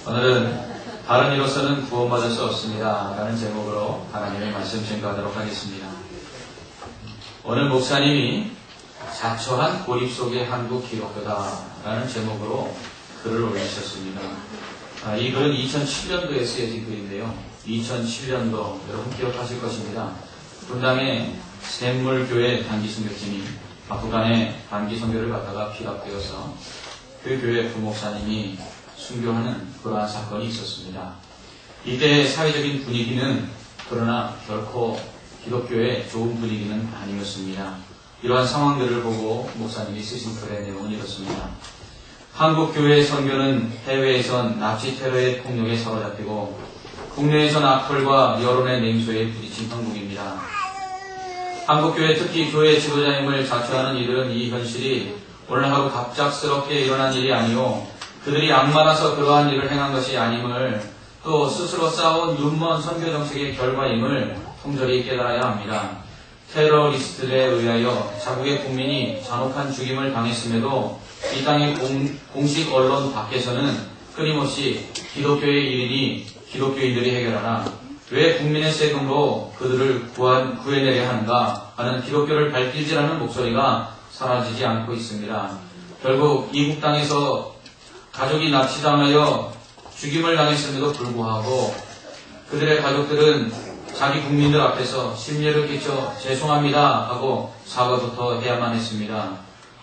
오늘은 다른 이로서는 구원받을 수 없습니다 라는 제목으로 하나님의 말씀 증거하도록 하겠습니다. 오늘 목사님이 자초한 고립 속의 한국 기독교다 라는 제목으로 글을 올리셨습니다. 이 글은 2007년도에 쓰여진 글인데요. 2007년도 여러분 기억하실 것입니다. 분당의 샘물교회 단기선교팀이 아프간에 단기선교를 갔다가 피랍되어서 그 교회 부목사님이 순교하는 그러한 사건이 있었습니다. 이때 사회적인 분위기는 그러나 결코 기독교의 좋은 분위기는 아니었습니다. 이러한 상황들을 보고 목사님이 쓰신 글의 내용은 이렇습니다. 한국 교회의 선교는 해외에선 나치 테러의 폭력에 사로잡히고 국내에선 악플과 여론의 냉소에 부딪힌 형국입니다. 한국 교회 특히 교회 지도자님을 자처하는 이들은 이 현실이 오늘 하루 갑작스럽게 일어난 일이 아니요 그들이 악마라서 그러한 일을 행한 것이 아님을 또 스스로 쌓아온 눈먼 선교 정책의 결과임을 통절히 깨달아야 합니다. 테러리스트들에 의하여 자국의 국민이 잔혹한 죽임을 당했음에도 이 땅의 공식 언론 밖에서는 끊임없이 기독교의 일이니 기독교인들이 해결하라, 왜 국민의 세금으로 그들을 구해내려 하는가 하는 기독교를 발길질하는 목소리가 사라지지 않고 있습니다. 결국 이국 땅에서 가족이 납치당하여 죽임을 당했음에도 불구하고 그들의 가족들은 자기 국민들 앞에서 심려를 끼쳐 죄송합니다 하고 사과부터 해야만 했습니다.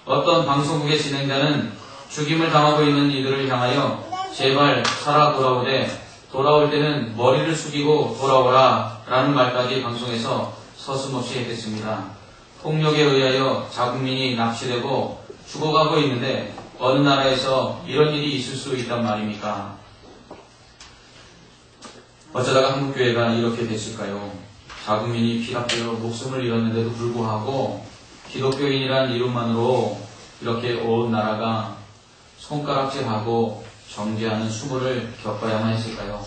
어떤 방송국의 진행자는 죽임을 당하고 있는 이들을 향하여 제발 살아 돌아오되 돌아올 때는 머리를 숙이고 돌아오라 라는 말까지 방송에서 서슴없이 했습니다. 폭력에 의하여 자국민이 납치되고 죽어가고 있는데 어느 나라에서 이런 일이 있을 수 있단 말입니까? 어쩌다가 한국교회가 이렇게 됐을까요? 자국민이 피랍되어 목숨을 잃었는데도 불구하고 기독교인이란 이름만으로 이렇게 온 나라가 손가락질하고 정죄하는 수모를 겪어야만 했을까요?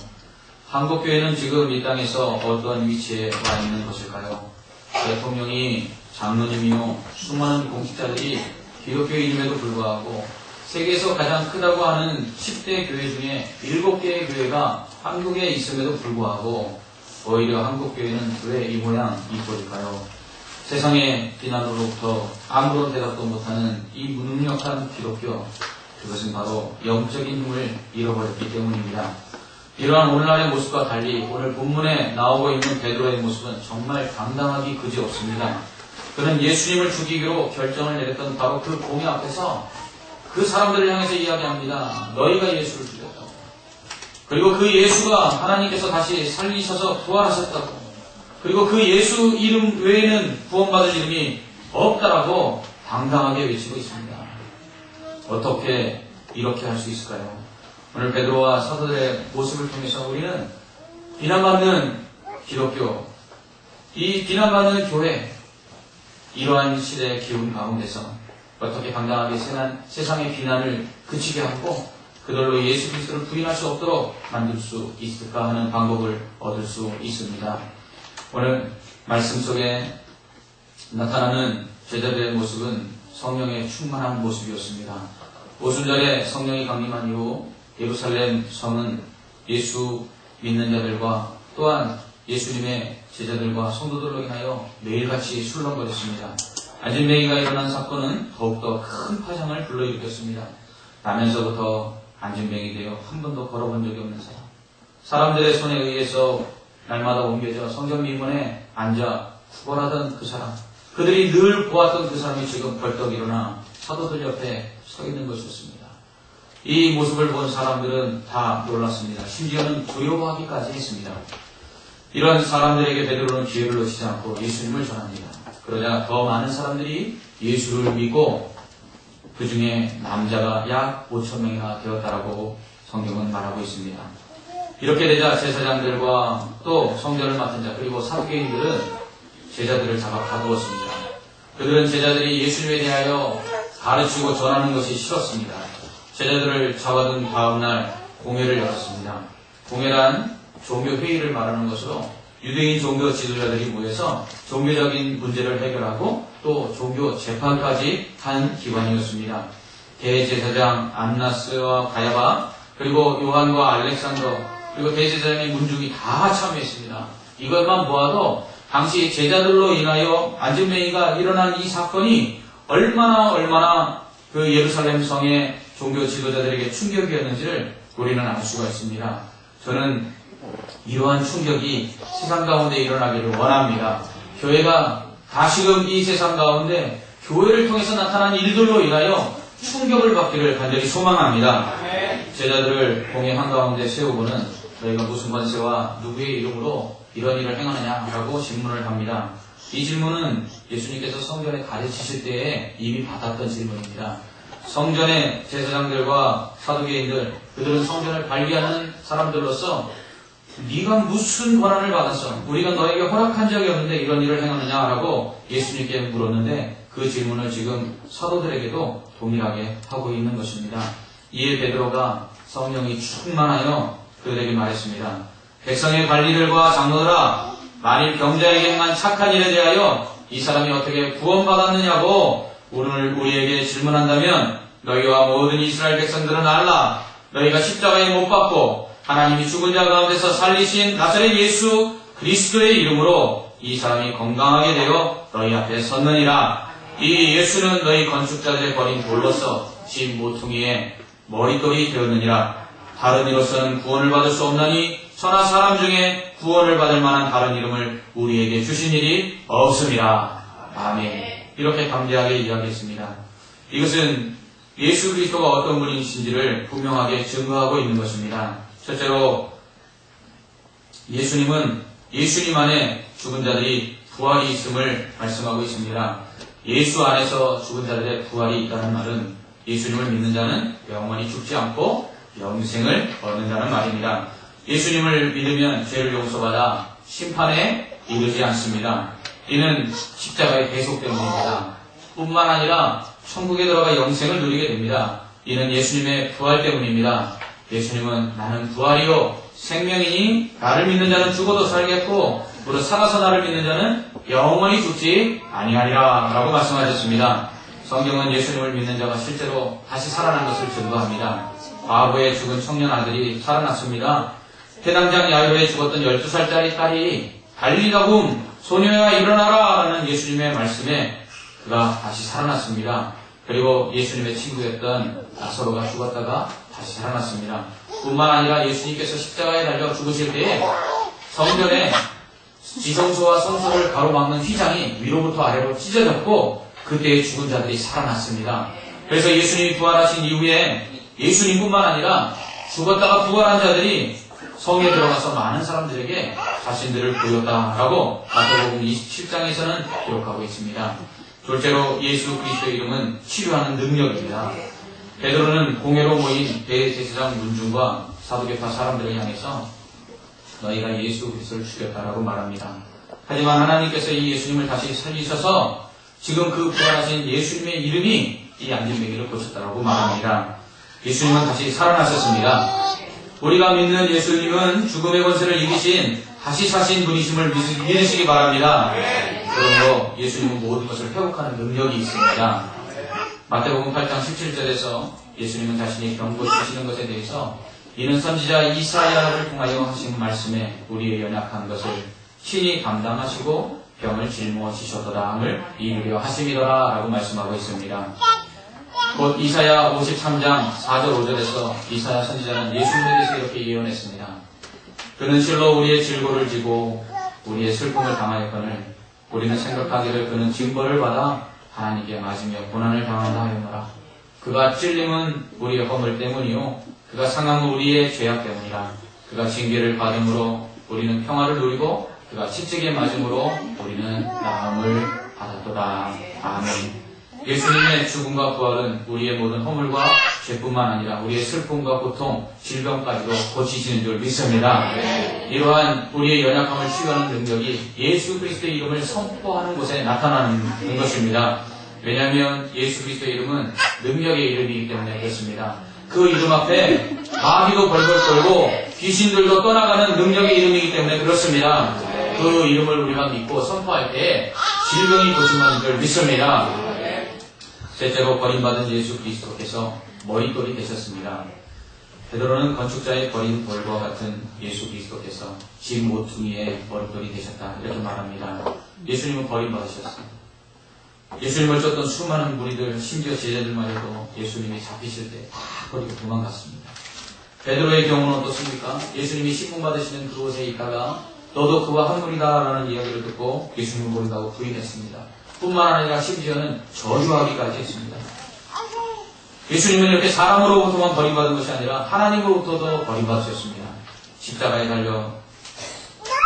한국교회는 지금 이 땅에서 어떤 위치에 와 있는 것일까요? 대통령이 장로님이요 수많은 공직자들이 기독교인임에도 불구하고 세계에서 가장 크다고 하는 10대 교회 중에 7개의 교회가 한국에 있음에도 불구하고 오히려 한국교회는 왜 이 모양 이 꼴일까요? 세상의 비난으로부터 아무런 대답도 못하는 이 무능력한 기독교, 그것은 바로 영적인 힘을 잃어버렸기 때문입니다. 이러한 오늘날의 모습과 달리 오늘 본문에 나오고 있는 베드로의 모습은 정말 감당하기 그지없습니다. 그는 예수님을 죽이기로 결정을 내렸던 바로 그 공회 앞에서 그 사람들을 향해서 이야기합니다. 너희가 예수를 죽였다고. 그리고 그 예수가 하나님께서 다시 살리셔서 부활하셨다고. 그리고 그 예수 이름 외에는 구원받을 이름이 없다라고 당당하게 외치고 있습니다. 어떻게 이렇게 할 수 있을까요? 오늘 베드로와 사도들의 모습을 통해서 우리는 비난받는 기독교, 이 비난받는 교회, 이러한 시대의 기운 가운데서 어떻게 당당하게 세상의 비난을 그치게 하고 그들로 예수 그리스도를 부인할 수 없도록 만들 수 있을까 하는 방법을 얻을 수 있습니다. 오늘 말씀 속에 나타나는 제자들의 모습은 성령의 충만한 모습이었습니다. 오순절에 성령이 강림한 이후 예루살렘 성은 예수 믿는 자들과 또한 예수님의 제자들과 성도들로 인하여 매일같이 술렁거렸습니다. 안진뱅이가 일어난 사건은 더욱더 큰 파장을 불러일으켰습니다. 나면서부터 안진뱅이 되어 한 번도 걸어본 적이 없는 사람, 사람들의 손에 의해서 날마다 옮겨져 성전 미문에 앉아 구걸하던 그 사람, 그들이 늘 보았던 그 사람이 지금 벌떡 일어나 사도들 옆에 서 있는 것이었습니다. 이 모습을 본 사람들은 다 놀랐습니다. 심지어는 두려워하기까지 했습니다. 이런 사람들에게 베드로는 기회를 놓치지 않고 예수님을 전합니다. 그러자 더 많은 사람들이 예수를 믿고 그 중에 남자가 약 5,000명이나 되었다라고 성경은 말하고 있습니다. 이렇게 되자 제사장들과 또 성전을 맡은 자 그리고 사두개인들은 제자들을 잡아 가두었습니다. 그들은 제자들이 예수님에 대하여 가르치고 전하는 것이 싫었습니다. 제자들을 잡아둔 다음날 공회를 열었습니다. 공회란 종교회의를 말하는 것으로 유대인 종교 지도자들이 모여서 종교적인 문제를 해결하고 또 종교 재판까지 한 기관이었습니다. 대제사장 안나스와 가야바 그리고 요한과 알렉산더, 그리고 대제사장의 문중이 다 참여했습니다. 이것만 보아도 당시 제자들로 인하여 안진뱅이가 일어난 이 사건이 얼마나 그 예루살렘 성의 종교 지도자들에게 충격이었는지를 우리는 알 수가 있습니다. 저는 이러한 충격이 세상 가운데 일어나기를 원합니다. 교회가 다시금 이 세상 가운데 교회를 통해서 나타난 일들로 인하여 충격을 받기를 간절히 소망합니다. 제자들을 공회 한가운데 세우고는 너희가 무슨 권세와 누구의 이름으로 이런 일을 행하느냐라고 질문을 합니다. 이 질문은 예수님께서 성전에 가르치실 때에 이미 받았던 질문입니다. 성전의 제사장들과 사두개인들, 그들은 성전을 관리하는 사람들로서 네가 무슨 권한을 받았어? 우리가 너에게 허락한 적이 없는데 이런 일을 행하느냐라고 예수님께 물었는데 그 질문을 지금 사도들에게도 동일하게 하고 있는 것입니다. 이에 베드로가 성령이 충만하여 그들에게 말했습니다. 백성의 관리들과 장로들아, 만일 병자에게 행한 착한 일에 대하여 이 사람이 어떻게 구원받았느냐고 오늘 우리에게 질문한다면 너희와 모든 이스라엘 백성들은 알라. 너희가 십자가에 못 박고 하나님이 죽은 자 가운데서 살리신 나사렛 예수 그리스도의 이름으로 이 사람이 건강하게 되어 너희 앞에 섰느니라. 이 예수는 너희 건축자들의 버린 돌로서 집 모퉁이에 머릿돌이 되었느니라. 다른 이로서는 구원을 받을 수 없나니 천하 사람 중에 구원을 받을 만한 다른 이름을 우리에게 주신 일이 없음이라. 아멘. 이렇게 담대하게 이야기했습니다. 이것은 예수 그리스도가 어떤 분이신지를 분명하게 증거하고 있는 것입니다. 첫째로 예수님은 예수님 안에 죽은 자들이 부활이 있음을 말씀하고 있습니다. 예수 안에서 죽은 자들의 부활이 있다는 말은 예수님을 믿는 자는 영원히 죽지 않고 영생을 얻는다는 말입니다. 예수님을 믿으면 죄를 용서받아 심판에 이르지 않습니다. 이는 십자가의 대속 때문입니다. 뿐만 아니라 천국에 들어가 영생을 누리게 됩니다. 이는 예수님의 부활 때문입니다. 예수님은 나는 부활이요 생명이니 나를 믿는 자는 죽어도 살겠고 무릇 살아서 나를 믿는 자는 영원히 죽지 아니하리라 라고 말씀하셨습니다. 성경은 예수님을 믿는 자가 실제로 다시 살아난 것을 증거합니다. 과부에 죽은 청년 아들이 살아났습니다. 해당장 야이로에 죽었던 12살짜리 딸이 달리가굼 소녀야 일어나라 라는 예수님의 말씀에 그가 다시 살아났습니다. 그리고 예수님의 친구였던 나사로가 죽었다가 다시 살아났습니다. 뿐만 아니라 예수님께서 십자가에 달려 죽으실 때에 성전에 지성소와 성소를 가로막는 휘장이 위로부터 아래로 찢어졌고 그때의 죽은 자들이 살아났습니다. 그래서 예수님이 부활하신 이후에 예수님뿐만 아니라 죽었다가 부활한 자들이 성에 들어가서 많은 사람들에게 자신들을 보였다라고 마태복음 27장에서는 기록하고 있습니다. 둘째로 예수 그리스도의 이름은 치료하는 능력입니다. 베드로는 공회로 모인 대제사장 문중과 사두개파 사람들을 향해서 너희가 예수 그리스도를 죽였다라고 말합니다. 하지만 하나님께서 이 예수님을 다시 살리셔서 지금 그 부활하신 예수님의 이름이 이 안진뱅이를 고쳤다라고 말합니다. 예수님은 다시 살아나셨습니다. 우리가 믿는 예수님은 죽음의 권세를 이기신 다시 사신 분이심을 믿으시기 바랍니다. 그러므로 예수님은 모든 것을 회복하는 능력이 있습니다. 마태복음 8장 17절에서 예수님은 자신이 병 고치시는 것에 대해서 이는 선지자 이사야를 통하여 하신 말씀에 우리의 연약한 것을 친히 담당하시고 병을 짊어지셨도다 함을 이루려 하심이더라 라고 말씀하고 있습니다. 곧 이사야 53장 4절 5절에서 이사야 선지자는 예수님에 대해서 이렇게 예언했습니다. 그는 실로 우리의 질고를 지고 우리의 슬픔을 당하였거늘 우리는 생각하기를 그는 징벌을 받아 하나님께 맞으며 고난을 당한다 하였노라. 그가 찔림은 우리의 허물 때문이요 그가 상함은 우리의 죄악 때문이라. 그가 징계를 받음으로 우리는 평화를 누리고 그가 채찍에 맞음으로 우리는 나음을 받았도다. 아멘. 예수님의 죽음과 부활은 우리의 모든 허물과 죄뿐만 아니라 우리의 슬픔과 고통, 질병까지도 고치시는 줄 믿습니다. 이러한 우리의 연약함을 치유하는 능력이 예수 그리스도의 이름을 선포하는 곳에 나타나는 것입니다. 왜냐하면 예수 그리스도의 이름은 능력의 이름이기 때문에 그렇습니다. 그 이름 앞에 마귀도 벌벌 떨고 귀신들도 떠나가는 능력의 이름이기 때문에 그렇습니다. 그 이름을 우리가 믿고 선포할 때 질병이 고침하는 줄 믿습니다. 셋째로 버림받은 예수 그리스도께서 머릿돌이 되셨습니다. 베드로는 건축자의 버린 돌과 같은 예수 그리스도께서 집 모퉁이의 머릿돌이 되셨다. 이렇게 말합니다. 예수님은 버림받으셨습니다. 예수님을 쫓던 수많은 무리들, 심지어 제자들마저도 예수님이 잡히실 때 다 버리고 도망갔습니다. 베드로의 경우는 어떻습니까? 예수님이 신문받으시는 그곳에 있다가 너도 그와 한 무리다 라는 이야기를 듣고 예수님을 모른다고 부인했습니다. 뿐만 아니라 심지어는 저주하기까지 했습니다. 예수님은 이렇게 사람으로부터만 버림받은 것이 아니라 하나님으로부터도 버림받으셨습니다. 십자가에 달려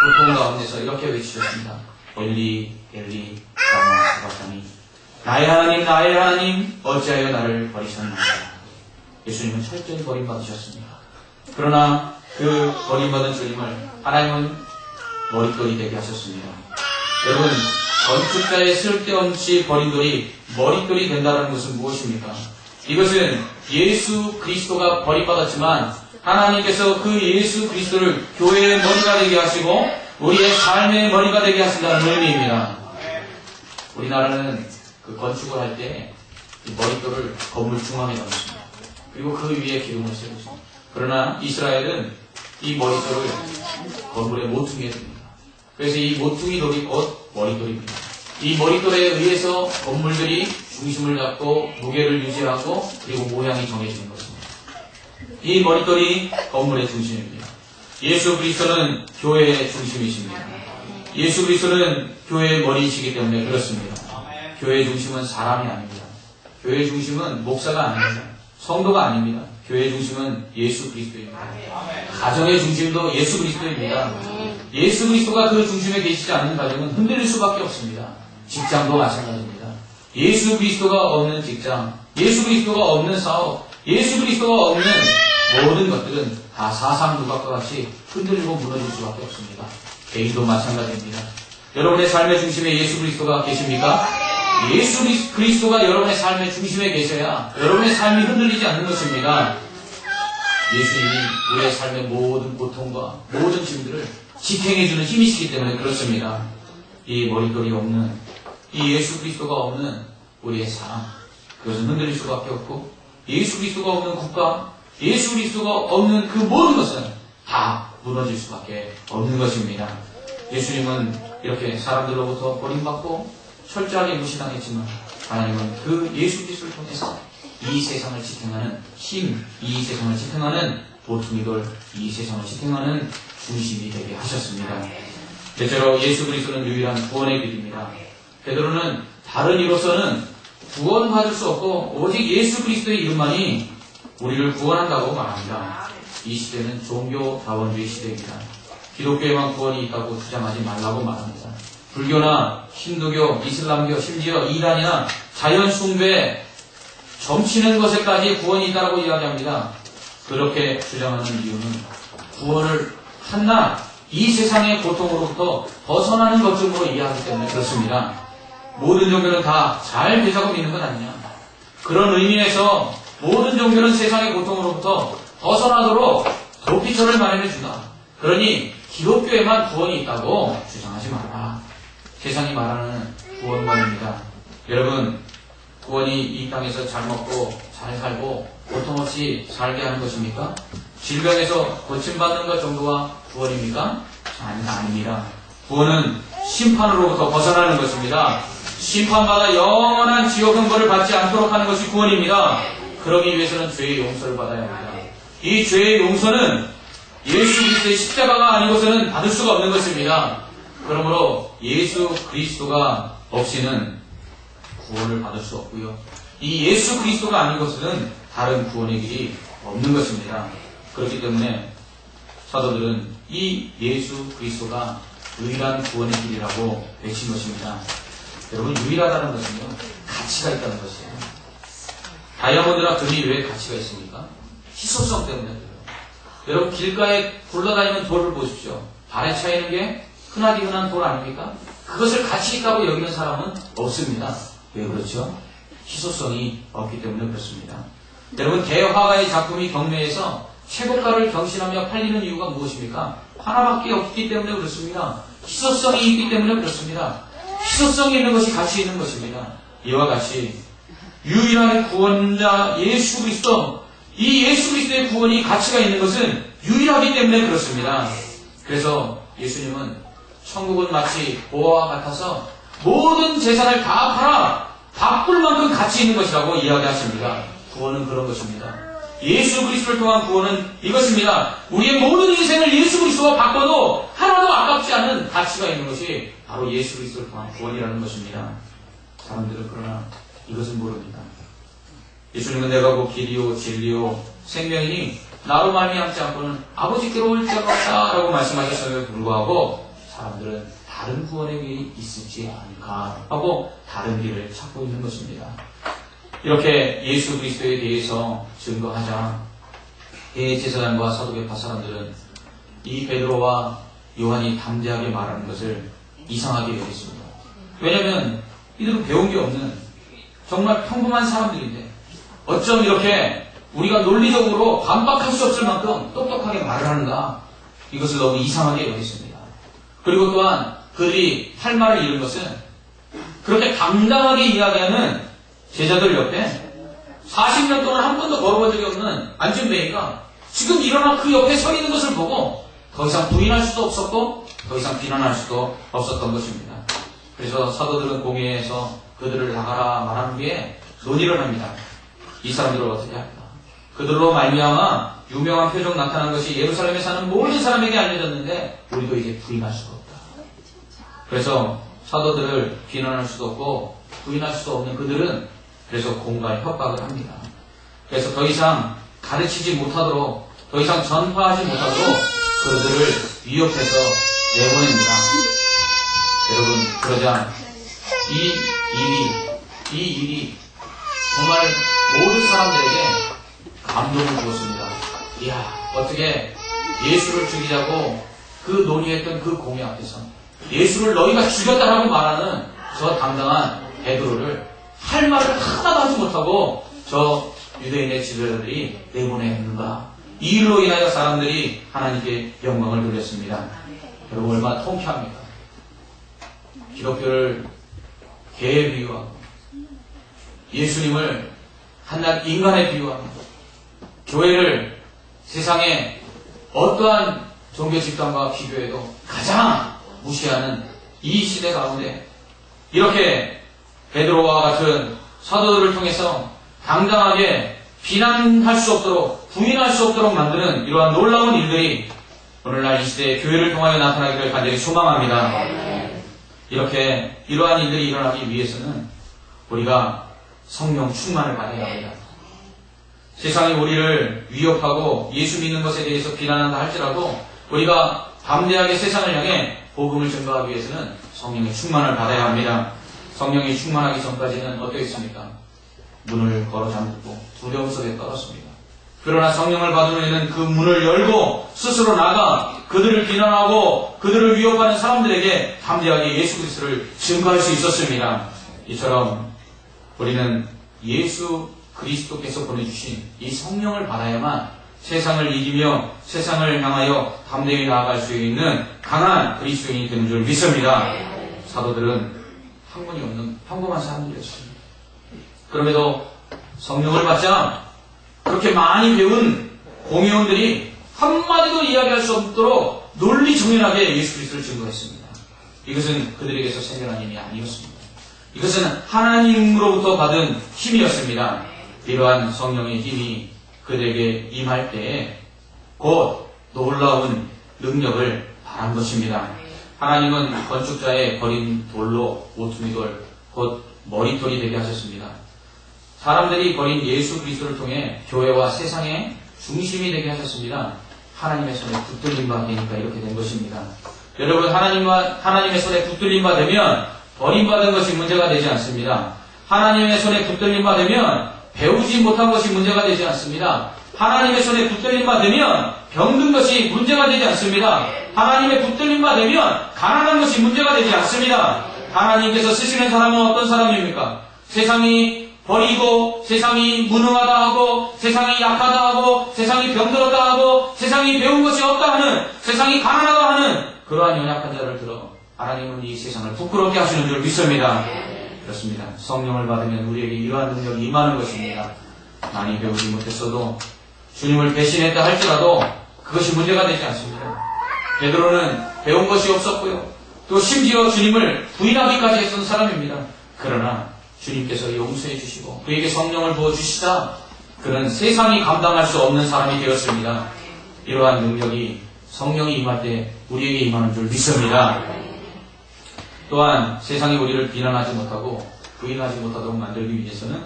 고통 가운데서 이렇게 외치셨습니다. 엘리 엘리 라마 사박다니, 나의 하나님 어찌하여 나를 버리셨나이까. 예수님은 철저히 버림받으셨습니다. 그러나 그 버림받은 주님을 하나님은 머릿돌이 되게 하셨습니다. 여러분, 건축자의 쓸데없이 버린 돌이 머릿돌이 된다는 것은 무엇입니까? 이것은 예수 그리스도가 버림받았지만 하나님께서 그 예수 그리스도를 교회의 머리가 되게 하시고 우리의 삶의 머리가 되게 하신다는 의미입니다. 우리나라는 그 건축을 할 때 머릿돌을 건물 중앙에 넣습니다. 그리고 그 위에 기둥을 세우십니다. 그러나 이스라엘은 이 머릿돌을 건물의 모퉁이에 둡니다. 그래서 이 모퉁이 돌이 곧 머릿돌입니다. 이 머릿돌에 의해서 건물들이 중심을 잡고 무게를 유지하고 그리고 모양이 정해지는 것입니다. 이 머릿돌이 건물의 중심입니다. 예수 그리스도는 교회의 중심이십니다. 예수 그리스도는 교회의 머리이시기 때문에 그렇습니다. 교회의 중심은 사람이 아닙니다. 교회의 중심은 목사가 아닙니다. 성도가 아닙니다. 교회의 중심은 예수 그리스도입니다. 가정의 중심도 예수 그리스도입니다. 예수 그리스도가 그 중심에 계시지 않는 가정은 흔들릴 수밖에 없습니다. 직장도 마찬가지입니다. 예수 그리스도가 없는 직장, 예수 그리스도가 없는 사업, 예수 그리스도가 없는 모든 것들은 다 사상 누각과 같이 흔들리고 무너질 수밖에 없습니다. 개인도 마찬가지입니다. 여러분의 삶의 중심에 예수 그리스도가 계십니까? 예수 그리스도가 여러분의 삶의 중심에 계셔야 여러분의 삶이 흔들리지 않는 것입니다. 예수님이 우리의 삶의 모든 고통과 모든 짐들을 직행해주는 힘이시기 때문에 그렇습니다. 이 머릿돌이 없는, 이 예수 그리스도가 없는 우리의 삶, 그것은 흔들릴 수밖에 없고, 예수 그리스도가 없는 국가, 예수 그리스도가 없는 그 모든 것은 다 무너질 수밖에 없는 것입니다. 예수님은 이렇게 사람들로부터 버림받고 철저하게 무시당했지만 하나님은 그 예수 그리스도를 통해서 이 세상을 지탱하는 힘, 이 세상을 지탱하는 보통이돌, 이 세상을 지탱하는 중심이 되게 하셨습니다. 대체로 예수 그리스도는 유일한 구원의 길입니다. 베드로는 다른 이로서는 구원받을 수 없고 오직 예수 그리스도의 이름만이 우리를 구원한다고 말합니다. 이 시대는 종교 다원주의 시대입니다. 기독교에만 구원이 있다고 주장하지 말라고 말합니다. 불교나 힌두교, 이슬람교, 심지어 이단이나 자연 숭배, 점치는 것에까지 구원이 있다고 이야기합니다. 그렇게 주장하는 이유는 구원을 한나 이 세상의 고통으로부터 벗어나는 것쯤으로 이해하기 때문에 그렇습니다. 모든 종교는 다 잘 되자고 믿는 것 아니냐. 그런 의미에서 모든 종교는 세상의 고통으로부터 벗어나도록 도피처를 마련해 준다. 그러니 기독교에만 구원이 있다고 주장하지 마라. 세상이 말하는 구원관입니다. 여러분, 구원이 이 땅에서 잘 먹고 잘 살고 고통 없이 살게 하는 것입니까? 질병에서 고침받는 것 정도가 구원입니까? 아닙니다. 구원은 심판으로부터 벗어나는 것입니다. 심판받아 영원한 지옥 형벌을 받지 않도록 하는 것이 구원입니다. 그러기 위해서는 죄의 용서를 받아야 합니다. 이 죄의 용서는 예수 그리스도의 십자가가 아니고서는 받을 수가 없는 것입니다. 그러므로 예수 그리스도가 없이는 구원을 받을 수 없고요. 이 예수 그리스도가 아니고서는 다른 구원의 길이 없는 것입니다. 그렇기 때문에 사도들은 이 예수 그리스도가 유일한 구원의 길이라고 외친 것입니다. 여러분, 유일하다는 것은요, 가치가 있다는 것이에요. 다이아몬드나 금이 왜 가치가 있습니까? 희소성 때문에 그래요. 여러분, 길가에 굴러다니는 돌을 보십시오. 발에 차이는 게 흔하디 흔한 돌 아닙니까? 그것을 가치 있다고 여기는 사람은 없습니다. 왜 그렇죠? 희소성이 없기 때문에 그렇습니다. 여러분, 대화가의 작품이 경매에서 최고가를 경신하며 팔리는 이유가 무엇입니까? 하나밖에 없기 때문에 그렇습니다. 희소성이 있기 때문에 그렇습니다. 희소성이 있는 것이 가치 있는 것입니다. 이와 같이 유일한 구원자 예수 그리스도, 이 예수 그리스도의 구원이 가치가 있는 것은 유일하기 때문에 그렇습니다. 그래서 예수님은 천국은 마치 보화와 같아서 모든 재산을 다 팔아 바꿀 만큼 가치 있는 것이라고 이야기하십니다. 구원은 그런 것입니다. 예수 그리스도를 통한 구원은 이것입니다. 우리의 모든 인생을 예수 그리스도와 바꿔도 하나도 아깝지 않은 가치가 있는 것이 바로 예수 그리스도를 통한 구원이라는 것입니다. 사람들은 그러나 이것은 모릅니다. 예수님은 내가 곧 길이요 진리요 생명이니 나로 말미암지 않고는 아버지께로 올 자가 없다 라고 말씀하셨음에도 불구하고 사람들은 다른 구원의 길이 있을지 아닌가 하고 다른 길을 찾고 있는 것입니다. 이렇게 예수 그리스도에 대해서 증거하자 대제사장과 사두개파 사람들은 이 베드로와 요한이 담대하게 말하는 것을 이상하게 여겼습니다. 왜냐하면 이들은 배운 게 없는 정말 평범한 사람들인데 어쩜 이렇게 우리가 논리적으로 반박할 수 없을 만큼 똑똑하게 말을 하는가, 이것을 너무 이상하게 여겼습니다. 그리고 또한 그들이 할 말을 잃은 것은 그렇게 당당하게 이야기하는 제자들 옆에 40년 동안 한 번도 걸어본 적이 없는 안전뱅이가 지금 일어나 그 옆에 서 있는 것을 보고 더 이상 부인할 수도 없었고 더 이상 비난할 수도 없었던 것입니다. 그래서 사도들은 공회에서 그들을 나가라 말하는 뒤에 논의를 합니다. 이 사람들을 어떻게 할까? 그들로 말미암아 유명한 표적 나타난 것이 예루살렘에 사는 모든 사람에게 알려졌는데 우리도 이제 부인할 수가 없다. 그래서 사도들을 비난할 수도 없고 부인할 수도 없는 그들은 그래서 공갈 협박을 합니다. 그래서 더 이상 가르치지 못하도록, 더 이상 전파하지 못하도록 그들을 위협해서 내보냅니다. 여러분, 그러자 이 일이 정말 모든 사람들에게 감동을 주었습니다. 이야, 어떻게 예수를 죽이자고 그 논의했던 그 공회 앞에서 예수를 너희가 죽였다라고 말하는 저 당당한 베드로를 할 말을 하나도 하지 못하고 저 유대인의 지도자들이 내보냈는가. 이 일로 인하여 사람들이 하나님께 영광을 돌렸습니다. 여러분, 얼마나 통쾌합니까? 기독교를 개에 비유하고 예수님을 한낱 인간에 비유하고 교회를 세상의 어떠한 종교 집단과 비교해도 가장 무시하는 이 시대 가운데 이렇게 베드로와 같은 사도들을 통해서 당당하게 비난할 수 없도록, 부인할 수 없도록 만드는 이러한 놀라운 일들이 오늘날 이 시대의 교회를 통하여 나타나기를 간절히 소망합니다. 이렇게 이러한 일들이 일어나기 위해서는 우리가 성령 충만을 받아야 합니다. 세상이 우리를 위협하고 예수 믿는 것에 대해서 비난한다 할지라도 우리가 담대하게 세상을 향해 복음을 전가하기 위해서는 성령의 충만을 받아야 합니다. 성령이 충만하기 전까지는 어떻겠습니까? 문을 걸어 잠그고 두려움 속에 떨었습니다. 그러나 성령을 받은 후에는 그 문을 열고 스스로 나가 그들을 비난하고 그들을 위협하는 사람들에게 담대하게 예수 그리스도를 증거할 수 있었습니다. 이처럼 우리는 예수 그리스도께서 보내주신 이 성령을 받아야만 세상을 이기며 세상을 향하여 담대히 나아갈 수 있는 강한 그리스도인이 되는 줄 믿습니다. 사도들은 학문이 없는 평범한 사람들이었습니다. 그럼에도 성령을 받자 그렇게 많이 배운 공회원들이 한마디도 이야기할 수 없도록 논리정연하게 예수 그리스도를 증거했습니다. 이것은 그들에게서 생겨난 힘이 아니었습니다. 이것은 하나님으로부터 받은 힘이었습니다. 이러한 성령의 힘이 그들에게 임할 때에 곧 놀라운 능력을 발한 것입니다. 하나님은 건축자의 버린 돌로 오투미돌, 곧 머리돌이 되게 하셨습니다. 사람들이 버린 예수 그리스도를 통해 교회와 세상의 중심이 되게 하셨습니다. 하나님의 손에 붙들림 받으니까 이렇게 된 것입니다. 여러분, 하나님의 손에 붙들림 받으면 버림받은 것이 문제가 되지 않습니다. 하나님의 손에 붙들림 받으면 배우지 못한 것이 문제가 되지 않습니다. 하나님의 손에 붙들림 받으면 병든 것이 문제가 되지 않습니다. 하나님의 붙들림 받으면 가난한 것이 문제가 되지 않습니다. 하나님께서 쓰시는 사람은 어떤 사람입니까? 세상이 버리고, 세상이 무능하다 하고, 세상이 약하다 하고, 세상이 병들었다 하고, 세상이 배운 것이 없다 하는, 세상이 가난하다 하는 그러한 연약한 자를 들어 하나님은 이 세상을 부끄럽게 하시는 줄 믿습니다. 그렇습니다. 성령을 받으면 우리에게 이러한 능력이 임하는 것입니다. 많이 배우지 못했어도 주님을 배신했다 할지라도 그것이 문제가 되지 않습니다. 베드로는 배운 것이 없었고요. 또 심지어 주님을 부인하기까지 했던 사람입니다. 그러나 주님께서 용서해 주시고 그에게 성령을 부어주시자 그는 세상이 감당할 수 없는 사람이 되었습니다. 이러한 능력이 성령이 임할 때 우리에게 임하는 줄 믿습니다. 또한 세상이 우리를 비난하지 못하고 부인하지 못하도록 만들기 위해서는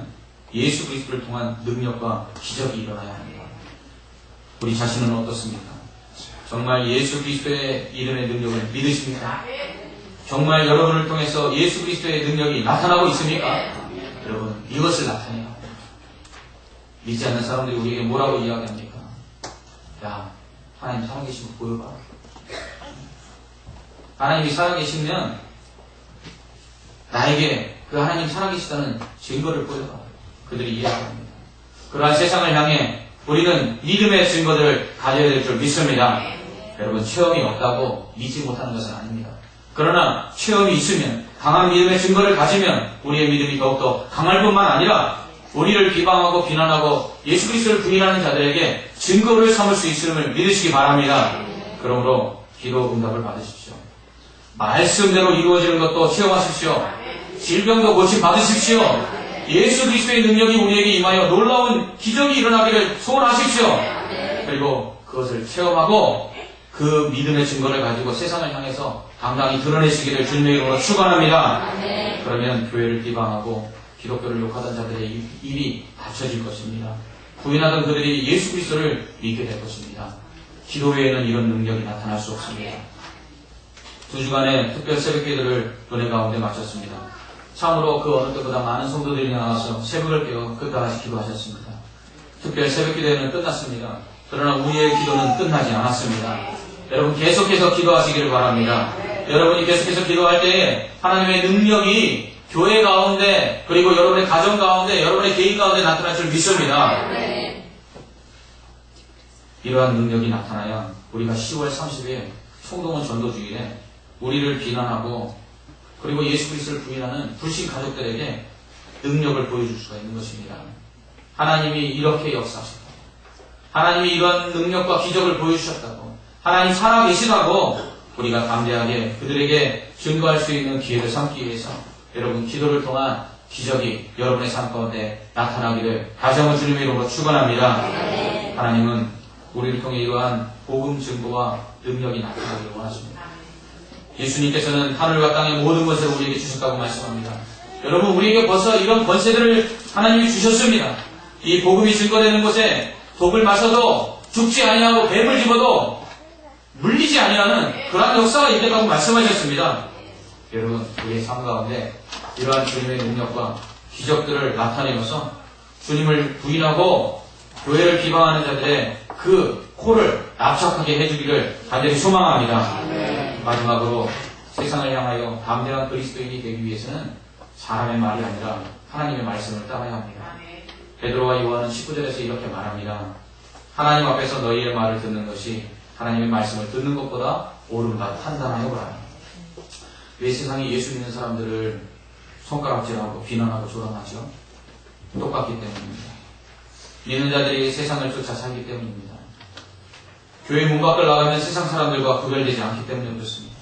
예수 그리스도를 통한 능력과 기적이 일어나야 합니다. 우리 자신은 어떻습니까? 정말 예수 그리스도의 이름의 능력을 믿으십니까? 정말 여러분을 통해서 예수 그리스도의 능력이 나타나고 있습니까? 여러분, 이것을 나타내야 합니다. 믿지 않는 사람들이 우리에게 뭐라고 이야기합니까? 야, 하나님 살아계시면 보여봐. 하나님이 살아계시면 나에게 그 하나님 살아계시다는 증거를 보여봐. 그들이 이야기합니다. 그러한 세상을 향해 우리는 믿음의 증거들을 가져야 될 줄 믿습니다. 여러분, 체험이 없다고 믿지 못하는 것은 아닙니다. 그러나 체험이 있으면, 강한 믿음의 증거를 가지면 우리의 믿음이 더욱더 강할 뿐만 아니라 우리를 비방하고 비난하고 예수 그리스도를 부인하는 자들에게 증거를 삼을 수 있음을 믿으시기 바랍니다. 그러므로 기도 응답을 받으십시오. 말씀대로 이루어지는 것도 체험하십시오. 질병도 고침 받으십시오. 예수 그리스도의 능력이 우리에게 임하여 놀라운 기적이 일어나기를 소원하십시오. 그리고 그것을 체험하고 그 믿음의 증거를 가지고 세상을 향해서 당당히 드러내시기를 주님의 이름으로 축원합니다. 그러면 교회를 비방하고 기독교를 욕하던 자들의 입이 닫혀질 것입니다. 부인하던 그들이 예수 그리스도를 믿게 될 것입니다. 기도 외에는 이런 능력이 나타날 수 없습니다. 2주간의 특별 새벽기도를 은혜 가운데 마쳤습니다. 참으로 그 어느 때보다 많은 성도들이 나와서 새벽을 깨어 끝까지 기도하셨습니다. 특별 새벽기도회는 끝났습니다. 그러나 우리의 기도는 끝나지 않았습니다. 여러분 계속해서 기도하시기를 바랍니다. 여러분이 계속해서 기도할 때에 하나님의 능력이 교회 가운데 그리고 여러분의 가정 가운데 여러분의 개인 가운데 나타날 줄 믿습니다. 이러한 능력이 나타나야 우리가 10월 30일 총동원 전도주일에 우리를 비난하고 그리고 예수 그리스도를 부인하는 불신 가족들에게 능력을 보여줄 수가 있는 것입니다. 하나님이 이렇게 역사하셨다고, 하나님이 이런 능력과 기적을 보여주셨다고, 하나님 살아계시다고 우리가 담대하게 그들에게 증거할 수 있는 기회를 삼기 위해서 여러분 기도를 통한 기적이 여러분의 삶 가운데 나타나기를 다시 한번 주님의 이름으로 축원합니다. 하나님은 우리를 통해 이러한 복음 증거와 능력이 나타나기를 원하십니다. 예수님께서는 하늘과 땅의 모든 것을 우리에게 주셨다고 말씀합니다. 여러분 우리에게 벌써 이런 권세들을 하나님이 주셨습니다. 이 복음이 증거되는 곳에 독을 마셔도 죽지 아니하고 뱀을 집어도 물리지 아니하는 그러한 역사가 있다고 말씀하셨습니다. 여러분 우리의 삶 가운데 이러한 주님의 능력과 기적들을 나타내면서 주님을 부인하고 교회를 비방하는 자들의 그 코를 납작하게 해주기를 간절히 소망합니다. 마지막으로 세상을 향하여 담대한 그리스도인이 되기 위해서는 사람의 말이 아니라 하나님의 말씀을 따라야 합니다. 베드로와 요한은 19절에서 이렇게 말합니다. 하나님 앞에서 너희의 말을 듣는 것이 하나님의 말씀을 듣는 것보다 옳은가 판단하여 보라. 왜 세상이 예수 믿는 사람들을 손가락질하고 비난하고 조롱하죠? 똑같기 때문입니다. 믿는 자들이 세상을 쫓아 살기 때문입니다. 교회 문 밖을 나가면 세상 사람들과 구별되지 않기 때문에 그렇습니다.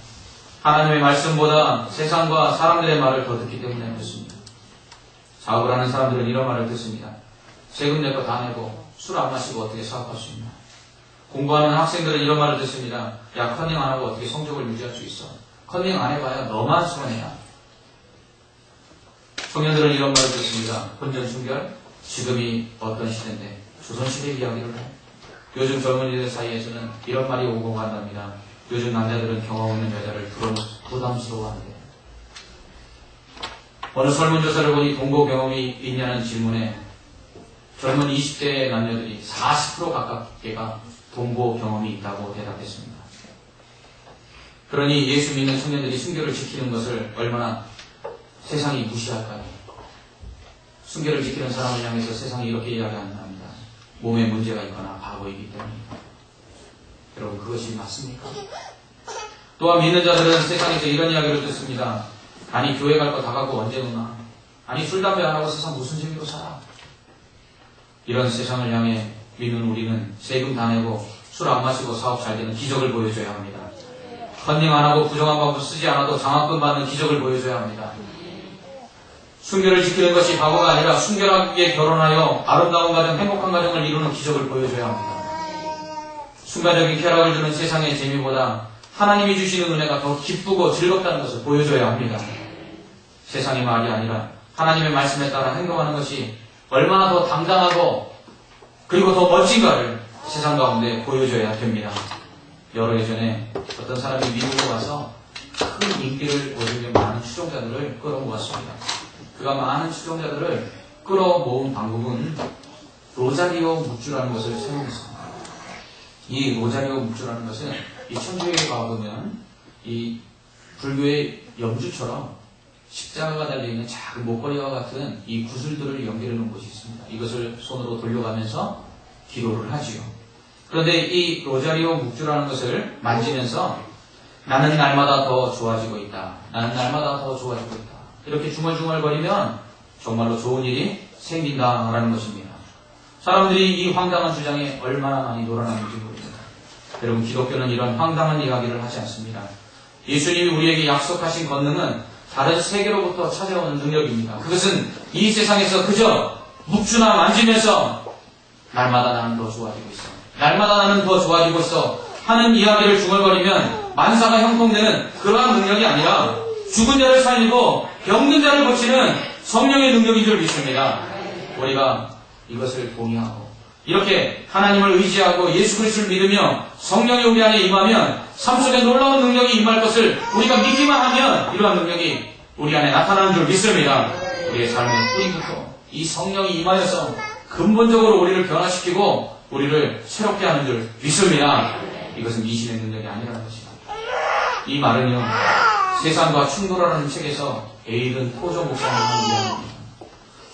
하나님의 말씀보다 세상과 사람들의 말을 더 듣기 때문에 그렇습니다. 사업을 하는 사람들은 이런 말을 듣습니다. 세금 낼 거 다 내고 술 안 마시고 어떻게 사업할 수 있나? 공부하는 학생들은 이런 말을 듣습니다. 야, 컨닝 안 하고 어떻게 성적을 유지할 수 있어? 컨닝 안 해봐야 너만 손해야. 청년들은 이런 말을 듣습니다. 혼전 순결? 지금이 어떤 시대인데 조선시대 이야기를 해. 요즘 젊은이들 사이에서는 이런 말이 오고 간답니다. 요즘 남자들은 경험 없는 여자를 부담스러워한대. 어느 설문조사를 보니 동거 경험이 있냐는 질문에 젊은 20대 남녀들이 40% 가깝게가 동거 경험이 있다고 대답했습니다. 그러니 예수 믿는 청년들이 순결을 지키는 것을 얼마나 세상이 무시할까요? 순결을 지키는 사람을 향해서 세상이 이렇게 이야기합니다. 몸에 문제가 있거나 바보이기 때문입니다. 여러분 그것이 맞습니까? 또한 믿는 자들은 세상에서 이런 이야기를 듣습니다. 아니 교회 갈 거 다 가고 언제 오나? 아니 술 담배 안 하고 세상 무슨 재미로 살아? 이런 세상을 향해 믿는 우리는 세금 다 내고 술 안 마시고 사업 잘 되는 기적을 보여줘야 합니다. 컨닝 안 하고 부정한 방법 쓰지 않아도 장학금 받는 기적을 보여줘야 합니다. 순결을 지키는 것이 바보가 아니라 순결하게 결혼하여 아름다운 가정, 행복한 가정을 이루는 기적을 보여줘야 합니다. 순간적인 쾌락을 주는 세상의 재미보다 하나님이 주시는 은혜가 더 기쁘고 즐겁다는 것을 보여줘야 합니다. 세상의 말이 아니라 하나님의 말씀에 따라 행동하는 것이 얼마나 더 당당하고 그리고 더 멋진가를 세상 가운데 보여줘야 됩니다. 여러 해 전에 어떤 사람이 미국에 와서 큰 인기를 얻으며 많은 추종자들을 끌어모았습니다. 그가 많은 추종자들을 끌어모은 방법은 로자리오 묵주라는 것을 사용했습니다. 이 로자리오 묵주라는 것은 이 천주교에 가보면 이 불교의 염주처럼 십자가가 달려있는 작은 목걸이와 같은 이 구슬들을 연결해 놓은 곳이 있습니다. 이것을 손으로 돌려가면서 기도를 하지요. 그런데 이 로자리오 묵주라는 것을 만지면서 나는 날마다 더 좋아지고 있다. 나는 날마다 더 좋아지고 있다. 이렇게 중얼중얼거리면 정말로 좋은 일이 생긴다라는 것입니다. 사람들이 이 황당한 주장에 얼마나 많이 놀아나는지 모릅니다. 여러분, 기독교는 이런 황당한 이야기를 하지 않습니다. 예수님이 우리에게 약속하신 권능은 다른 세계로부터 찾아오는 능력입니다. 그것은 이 세상에서 그저 묵주나 만지면서 날마다 나는 더 좋아지고 있어. 날마다 나는 더 좋아지고 있어 하는 이야기를 중얼거리면 만사가 형통되는 그러한 능력이 아니라 죽은 자를 살리고 병든 자를 고치는 성령의 능력인 줄 믿습니다. 우리가 이것을 동의하고 이렇게 하나님을 의지하고 예수 그리스도를 믿으며 성령이 우리 안에 임하면 삶 속에 놀라운 능력이 임할 것을 우리가 믿기만 하면 이러한 능력이 우리 안에 나타나는 줄 믿습니다. 우리의 삶의 뿌리부터 이 성령이 임하여서 근본적으로 우리를 변화시키고 우리를 새롭게 하는 줄 믿습니다. 이것은 미신의 능력이 아니라는 것입니다. 이 말은요, 세상과 충돌하는 책에서 에이든 포조 목사님이 한 이야기입니다.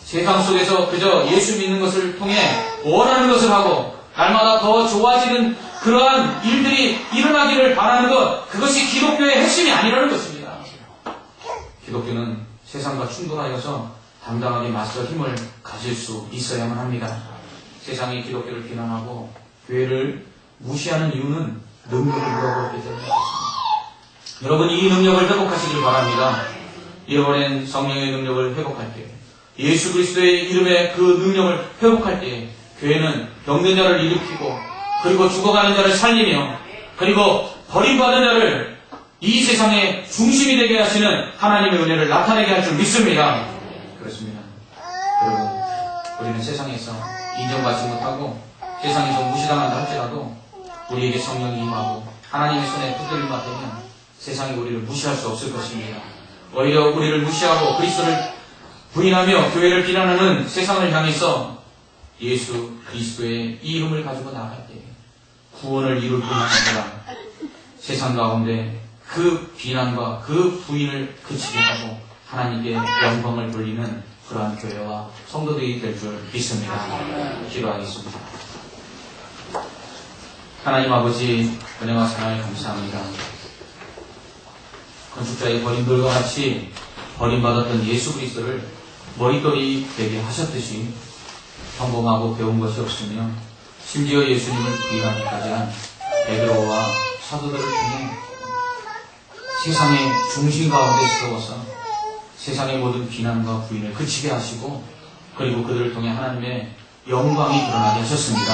세상 속에서 그저 예수 믿는 것을 통해 원하는 것을 하고 날마다 더 좋아지는 그러한 일들이 일어나기를 바라는 것, 그것이 기독교의 핵심이 아니라는 것입니다. 기독교는 세상과 충돌하여서 당당하게 맞설 힘을 가질 수 있어야만 합니다. 세상이 기독교를 비난하고 교회를 무시하는 이유는 능력을 잃어버렸기 때문입니다. 여러분, 이 능력을 회복하시길 바랍니다. 잃어버린 성령의 능력을 회복할 때, 예수 그리스도의 이름의 그 능력을 회복할 때 교회는 병든 자를 일으키고 그리고 죽어가는 자를 살리며 그리고 버림받은 자를 이 세상의 중심이 되게 하시는 하나님의 은혜를 나타내게 할 줄 믿습니다. 그렇습니다. 여러분, 우리는 세상에서 인정받지 못하고 세상에서 무시당한다 할지라도 우리에게 성령이 임하고 하나님의 손에 붙들림 받으면 세상이 우리를 무시할 수 없을 것입니다. 오히려 우리를 무시하고 그리스도를 부인하며 교회를 비난하는 세상을 향해서 예수 그리스도의 이 이름을 가지고 나갈 때 구원을 이룰 뿐만 아니라 세상 가운데 그 비난과 그 부인을 그치게 하고 하나님께 영광을 돌리는 그러한 교회와 성도들이 될 줄 믿습니다. 기도하겠습니다. 하나님 아버지, 은혜와 사랑을 감사합니다. 건축자의 버림돌과 같이 버림받았던 예수 그리스도를 머릿돌이 되게 하셨듯이 평범하고 배운 것이 없으며 심지어 예수님을 부인하기까지 한 베드로와 사도들을 통해 세상의 중심 가운데 세워서 세상의 모든 비난과 부인을 그치게 하시고 그리고 그들을 통해 하나님의 영광이 드러나게 하셨습니다.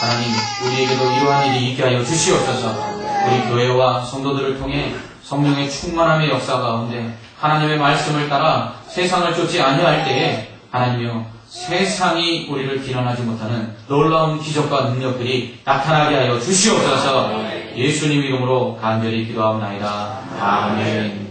하나님, 우리에게도 이러한 일이 있게 하여 주시옵소서. 우리 교회와 성도들을 통해 성령의 충만함의 역사 가운데 하나님의 말씀을 따라 세상을 쫓지 아니할 때에 하나님이여 세상이 우리를 비난하지 못하는 놀라운 기적과 능력들이 나타나게 하여 주시옵소서. 예수님 이름으로 간절히 기도하옵나이다. 아멘.